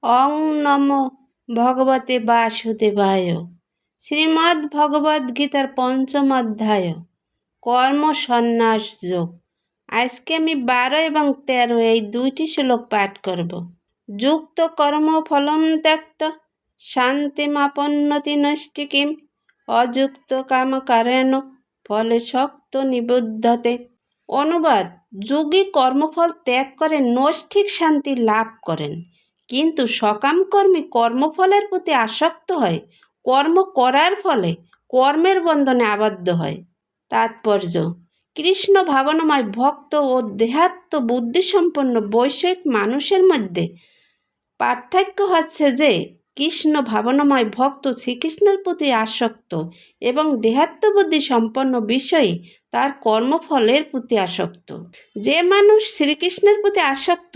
অং নমো ভগবতে বাসুদেবায়। শ্রীমদ্ ভগবদ্ গীতার ৫ম অধ্যায় কর্ম সন্ন্যাস যোগ। আজকে আমি ১২ এবং ১৩ এই দুইটি শ্লোক পাঠ করব। যুক্ত কর্ম ফলম ত্যক্ত শান্তিমাপন্নতি নৈষ্ঠিকীম অযুক্ত কামকারেণ ফলে শক্ত নিবুদ্ধতে। অনুবাদ: যোগী কর্মফল ত্যাগ করে নৈষ্ঠিক শান্তি লাভ করেন, কিন্তু সকাম কর্মী কর্মফলের প্রতি আসক্ত হয় কর্ম করার ফলে কর্মের বন্ধনে আবদ্ধ হয়। তাৎপর্য: কৃষ্ণ ভাবনাময় ভক্ত ও দেহাত্ম বুদ্ধিসম্পন্ন বৈষয়িক মানুষের মধ্যে পার্থক্য হচ্ছে যে কৃষ্ণ ভাবনাময় ভক্ত শ্রীকৃষ্ণের প্রতি আসক্ত এবং দেহাত্মবুদ্ধি সম্পন্ন বিষয়ে তার কর্মফলের প্রতি আসক্ত। যে মানুষ শ্রীকৃষ্ণের প্রতি আসক্ত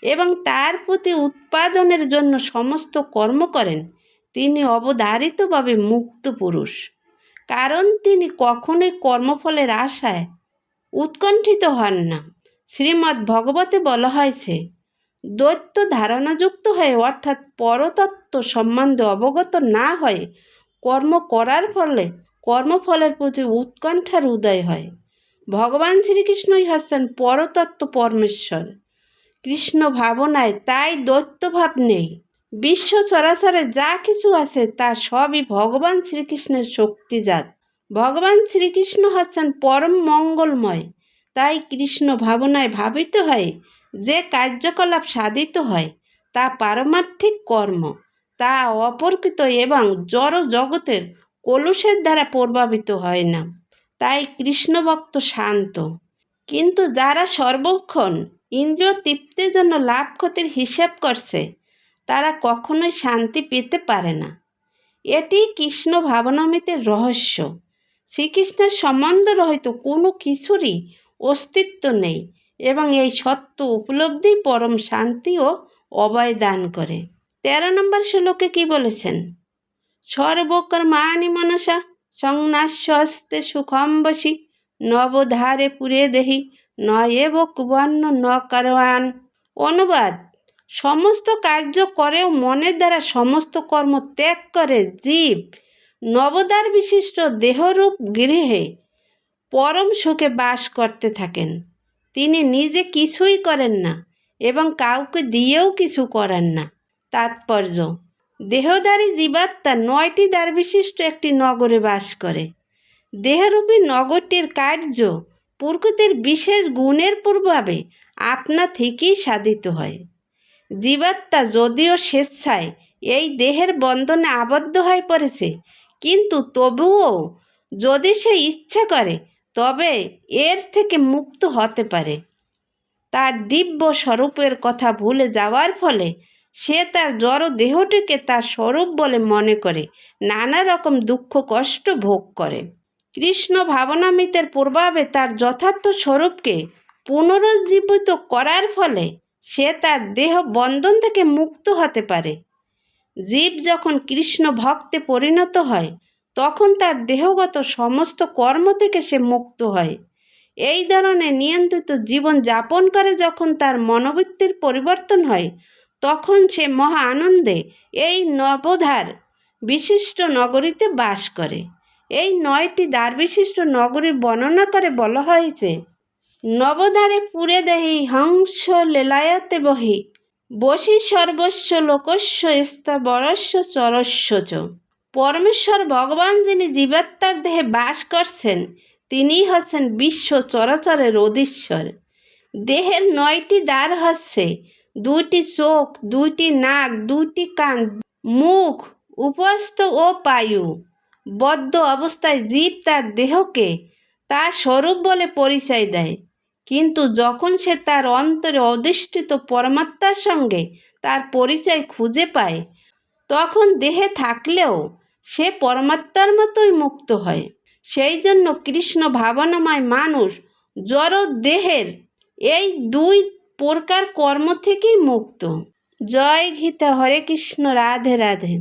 এবং তার প্রতি উৎপাদনের জন্য সমস্ত কর্ম করেন, তিনি অবধারিতভাবে মুক্ত পুরুষ, কারণ তিনি কখনোই কর্মফলের আশায় উৎকণ্ঠিত হন না। শ্রীমদ্ ভগবতে বলা হয়েছে, দৈত্য ধারণাযুক্ত হয়ে অর্থাৎ পরতত্ত্ব সম্বন্ধে অবগত না হয়ে কর্ম করার ফলে কর্মফলের প্রতি উৎকণ্ঠার উদয় হয়। ভগবান শ্রীকৃষ্ণই হচ্ছেন পরতত্ত্ব পরমেশ্বর। কৃষ্ণ ভাবনায় তাই দৈত্যভাব নেই। বিশ্ব চরাচরে যা কিছু আছে তা সবই ভগবান শ্রীকৃষ্ণের শক্তিজাত। ভগবান শ্রীকৃষ্ণ হচ্ছেন পরম মঙ্গলময়। তাই কৃষ্ণ ভাবনায় ভাবিত হয় যে কার্যকলাপ সাধিত হয় তা পারমার্থিক কর্ম, তা অপরকৃত এবং জড় জগতের কলুষের দ্বারা প্রভাবিত হয় না। তাই কৃষ্ণভক্ত শান্ত। কিন্তু যারা সর্বক্ষণ ইন্দ্রিয় তৃপ্তির জন্য লাভ ক্ষতির হিসেব করছে, তারা কখনোই শান্তি পেতে পারে না। এটি কৃষ্ণ ভাবনামৃতের রহস্য। শ্রীকৃষ্ণের সম্বন্ধ রহিত কোনো কিছুরই অস্তিত্ব নেই এবং এই সত্য উপলব্ধি পরম শান্তি ও অভয় দান করে। ১৩ নম্বর শ্লোকে কি বলেছেন? সর্বকর্মাণি মনসা সংন্যাস্যস্তে সুখম বসি নবধারে পুরে দেহি ন এব কুবন্ন ন কারওয়ান। অনুবাদ: সমস্ত কার্য করেও মনের দ্বারা সমস্ত কর্ম ত্যাগ করে জীব নবদ্বার বিশিষ্ট দেহরূপ গৃহে পরম সুখে বাস করতে থাকেন। তিনি নিজে কিছুই করেন না এবং কাউকে দিয়েও কিছু করেন না। তাৎপর্য: দেহধারী জীবাত্মা ৯টি দ্বার বিশিষ্ট একটি নগরে বাস করে। দেহরূপী নগরটির কার্য প্রকৃতির বিশেষ গুণের প্রভাবে আপনা থেকেই সাধিত হয়। জীবাত্মা যদিও স্বেচ্ছায় এই দেহের বন্ধনে আবদ্ধ হয়ে পড়েছে, কিন্তু তবুও যদি সে ইচ্ছা করে তবে এর থেকে মুক্ত হতে পারে। তার দিব্য স্বরূপের কথা ভুলে যাওয়ার ফলে সে তার জড় দেহটিকে তার স্বরূপ বলে মনে করে নানা রকম দুঃখ কষ্ট ভোগ করে। কৃষ্ণ ভাবনামৃতের প্রভাবে তার যথার্থ স্বরূপকে পুনরুজ্জীবিত করার ফলে সে তার দেহ বন্ধন থেকে মুক্ত হতে পারে। জীব যখন কৃষ্ণ ভক্তে পরিণত হয় তখন তার দেহগত সমস্ত কর্ম থেকে সে মুক্ত হয়। এই ধরনের নিয়ন্ত্রিত জীবন যাপন করে যখন তার মনোবৃত্তির পরিবর্তন হয়, তখন সে মহা আনন্দে এই নবদ্বার বিশিষ্ট নগরীতে বাস করে। এই ৯টি দ্বার বিশিষ্ট নগরীর বর্ণনা করে বলা হয়েছে, নবদ্বারে পুরে দেহি হংস লীলায়তে বহি বসি সর্বস্ব লোকস্য স্থাবরস্য চরস্য চ। পরমেশ্বর ভগবান যিনি জীবাত্মার দেহে বাস করছেন, তিনিই হচ্ছেন বিশ্ব চরাচরের অধীশ্বর। দেহের ৯টি দ্বার হচ্ছে ২টি চোখ, ২টি নাক, ২টি কান, মুখ, উপস্থ ও পায়ু। বদ্ধ অবস্থায় জীব তার দেহকে তার স্বরূপ বলে পরিচয় দেয়, কিন্তু যখন সে তার অন্তরে অধিষ্ঠিত পরমাত্মার সঙ্গে তার পরিচয় খুঁজে পায়, তখন দেহে থাকলেও সে পরমাত্মার মতোই মুক্ত হয়। সেই জন্য কৃষ্ণ ভাবনাময় মানুষ জড় দেহের এই ২ প্রকার কর্ম থেকেই মুক্ত। জয় গীতা। হরে কৃষ্ণ। রাধে রাধে।